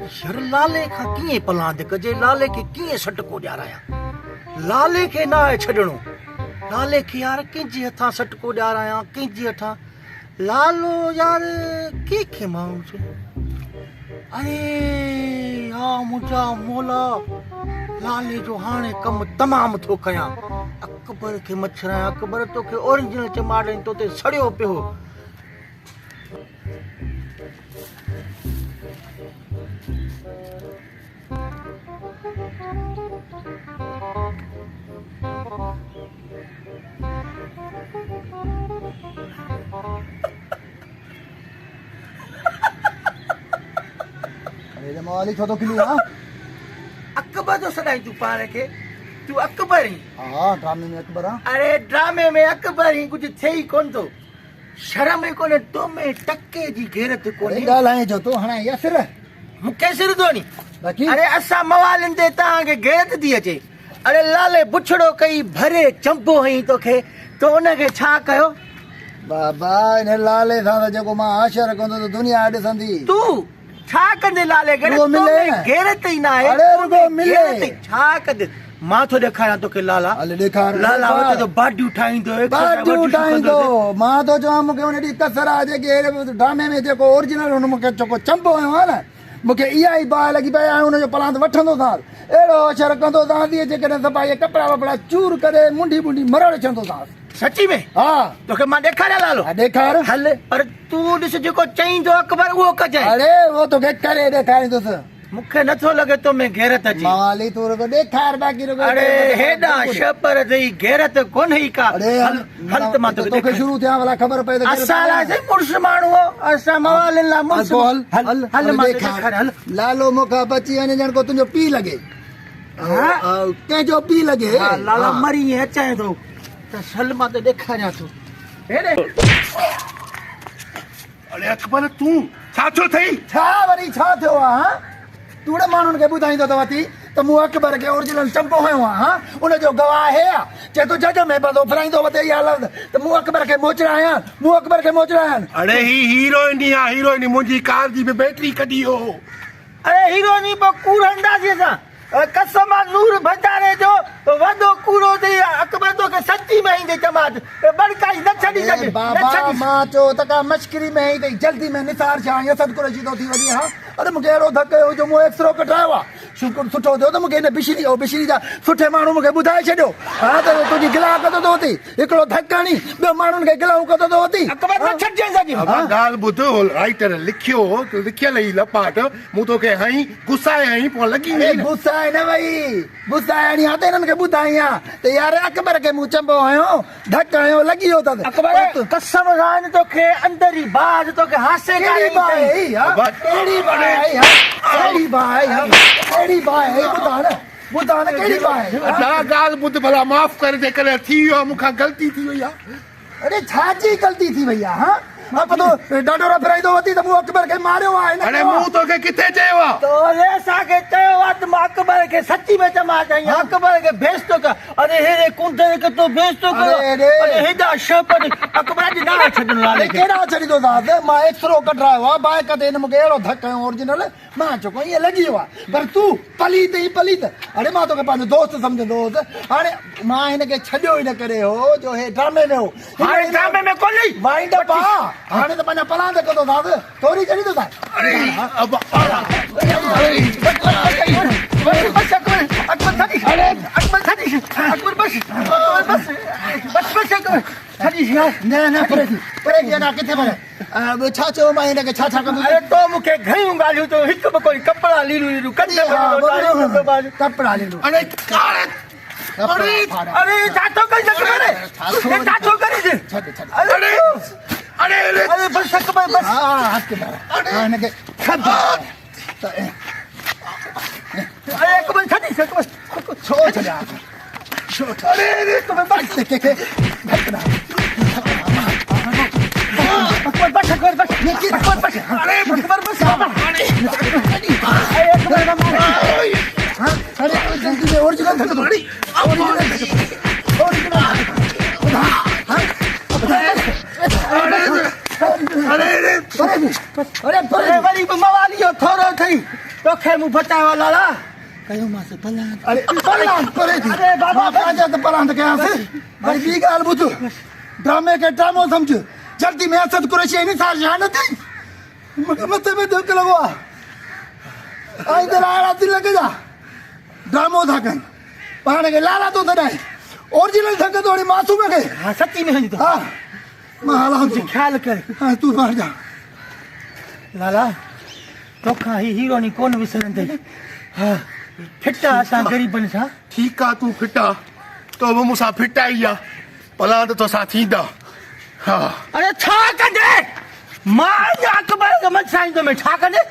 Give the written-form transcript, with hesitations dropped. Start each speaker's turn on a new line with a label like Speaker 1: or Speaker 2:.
Speaker 1: यार लाले का किए पलांद कजे लाले के किए सटको ॾियाराया लाले के ना है छॾणो लाले के यार कंहिंजे हथां सटको ॾियाराया कंहिंजे हथां लालो यार के माण्हू चए अरे या मुंहिंजा मोला लाले जो हाणे कमु तमामु थो कयां अकबर खे मछरायां अकबर तोखे ओरिजिनल चमाड़नि तो ते सड़ियो पियो
Speaker 2: अरे मवाली छो तो खिली हां
Speaker 1: अकबर जो सदाई तू पाण खे तू अकबर ही
Speaker 2: हां ड्रामे में अकबर हां
Speaker 1: अरे ड्रामे में अकबर ही कुछ थे ही कोन तो शर्म ही कोने तो में टक्के जी गैरत कोने
Speaker 2: गालाए जो तो हणे या सिर
Speaker 1: मुके सिर दोनी
Speaker 2: बाकी
Speaker 1: अरे असा मवालिन ते ता के गैरत दी अचे अरे लाले बुछड़ो कई भरे चंपो हई तोखे तो उन के छा कयो
Speaker 2: बाबा इन लाले सा जो मां आशर कंदो तो दुनिया ॾिसंदी
Speaker 1: तू छा कंदे लाले गैरत
Speaker 2: रुगो मिले
Speaker 1: गैरत ही ना है
Speaker 2: अरे रुगो मिले
Speaker 1: छा कंदे मां तो ॾेखारियां तोखे लाला
Speaker 2: हले ॾेखार
Speaker 1: लाला वते तो बाडी उठाईंदो
Speaker 2: बाडी उठाईंदो मां तो जो मूंखे उन ॾींहुं कसर आहे जेके ड्रामे में जेको ओरिजिनल हुन मूंखे चोको चंपो आयो आहे न मूंखे इहा ई बाहि लॻी पई आहे हुनजो पलांद वठंदो सां अहिड़ो अशर कंदो सां जेकॾहिं सफ़ाई कपिड़ा वपिड़ा चूर करे मुंडी मुंडी मरड़ छंदो सां
Speaker 1: सची में
Speaker 2: हा
Speaker 1: तोखे मां ॾेखारियां लालो
Speaker 2: ॾेखार
Speaker 1: हल पर तूं ॾिस जेको चईंदो अकबर उहो कजांइ
Speaker 2: अरे वो तोखे करे ॾेखारींदुसि
Speaker 1: मूंखे नथो लॻे तो में गैरत अचे
Speaker 2: माली तू रुगो ॾेखार बाक़ी रुगो
Speaker 1: अरे हेॾा छपर अथई गैरत कोन ई का हल हल त मां
Speaker 2: तोखे शुरू थिया भला ख़बर पए त
Speaker 1: असां लाइ मुड़ुस माण्हू हो असां मवालिन लाइ मुड़ुस हल हल मां ॾेखार हल
Speaker 2: लालो मूंखां बची वञे ॼण को तुंहिंजो पीउ लॻे कंहिंजो पीउ लॻे
Speaker 1: लाला मरी अचां थो त हल मां त ॾेखारियां थो हेॾे
Speaker 3: अरे अकबर तू छा छो थई
Speaker 2: छा वरी छा थियो आहे तूं माण्हुनि खे ॿुधाईंदो अथव थी त मूं अकबर खे ओरिजिनल चंपो हयो आहे उनजो गवाह हे आहे चए थो जज में बदो फिराईंदो वते इहा लफ़्ज़ त मूं अकबर खे मोचरायां
Speaker 3: अरे ही हीरोइन ही आहे हीरोइन मुंहिंजी कार जी बि बैटरी कढी हो
Speaker 1: अरे हीरोइनी बि कूड़ हणंदासीं असां कसम आहे नूर भंडारे जो वॾो कूड़ो अथई अकबर तोखे सची में ईंदे चमाट बड़काई न छॾी सघे
Speaker 2: बाबा मां चयो त का मश्करी में ई अथई जल्दी में निसार छा यसद कुरैशी थो थी वञे हा अरे मूंखे अहिड़ो धक कयो जो मूं एक्सरो कढायो आहे शुकुर सुठो थियो त मूंखे हिन बिशरी जा सुठे माण्हू मूंखे ॿुधाए छॾियो हा त तुंहिंजी गिला कंदो थो अथई हिकिड़ो धक हणी ॿियो माण्हुनि खे गिलाऊं कंदो थो अथई
Speaker 1: अकबर न छॾिजांइ सघी
Speaker 3: ॻाल्हि ॿुध राइटर लिखियो लिखियल ई लपाट मूं तोखे हई गुस्साए हई पोइ लॻी वई
Speaker 2: गुस्साए न वई गुस्साए हणी हा त हिननि खे ॿुधायां त यार अकबर खे मूं चंबो हयो धक हयो लॻी वियो अथसि
Speaker 1: अकबर कसम सां तोखे अंदर ई बाज तोखे हासे
Speaker 2: कहिड़ी बाहि कहिड़ी बाहि ॿुधा न कहिड़ी बाहि
Speaker 3: ॻाल्हि ॿुध भला माफ़ करे जेकॾहिं थी वियो आहे मूंखां ग़लती थी वई आहे
Speaker 2: अरे छाजी ग़लती थी वई आहे हा मां पतो ॾाढो रफराईंदो वती त मूं अकबर खे मारियो आहे
Speaker 3: अरे मूं तोखे किथे चयो आहे
Speaker 1: तोरे असांखे चयो आहे त मां अकबर खे सची में चमां चई अकबर खे भेजतो कर अरे हेड़े कुंडे खे तो भेजतो कर अरे हेॾा शपथ अकबर जी ना छॾण लाले खे
Speaker 2: केॾा छॾींदो दाद मां एक्सरो कढायो आहे बाइक ते हिन मूंखे अहिड़ो धक हयो ओरिजिनल मां चयो ईअं लॻी वियो आहे पर तूं पलीत अरे मां तोखे पंहिंजो दोस्त सम्झंदो हुउसि हाणे मां हिनखे छॾियो ई न करे हो जो हे ड्रामे में हो
Speaker 1: हाणे ड्रामे में कोन्हे
Speaker 2: वाइंड अप आहे हाणे त पंहिंजा पलांद कंदो दाद थोरी छॾींदो दाद छा चयो मां हिनखे छा कंदो
Speaker 1: अरे तो मूंखे घणियूं ॻाल्हियूं तो हिकु बि कोई कपिड़ा लीलू
Speaker 2: कपिड़ा लीलू
Speaker 1: अरे छा थो करी छा थो करी अरे बस अकबर बस
Speaker 2: हिनखे
Speaker 1: अरे अकबर छॾी
Speaker 2: छो छॾिया
Speaker 1: अरे अकबर बस अकबर बस अकबर बस अकबर बस अरे अकबर बस
Speaker 2: अरे जल्दी से ओरिजिनल धक थोड़ी
Speaker 1: अरे वरी मवालियो थोरो थई तोखे मूं बचायो लाला कयो मां से भला
Speaker 2: अरे पलांद करे थी
Speaker 1: अरे बाबा,
Speaker 2: मां काजा त पलांद कया से भाई बी गाल बुझ ड्रामे के ड्रामो समझ जल्दी में असद कुरैशी नहीं सार जान थी मते में धक लगवा आई दे लाला दिल लगे जा ड्रामो था कन पाने के लाला तो तनाई ओरिजिनल धक थोड़ी मासूम है के
Speaker 1: हां सच्ची में हंजी तो
Speaker 2: हां मां हाला हम
Speaker 1: ख्याल कर
Speaker 2: हां तू मार जा
Speaker 1: लाला तोखा ही हीरो नी कोन विसरंदे हां फिटा असां गरीबन सां
Speaker 3: ठीकु आहे तूं फिट आहे तो बि मूंसां फिट आई आहे भला त तोसां थींदा हा
Speaker 1: अरे छा कंदे मां अकबर के मन साईं में छा कंदे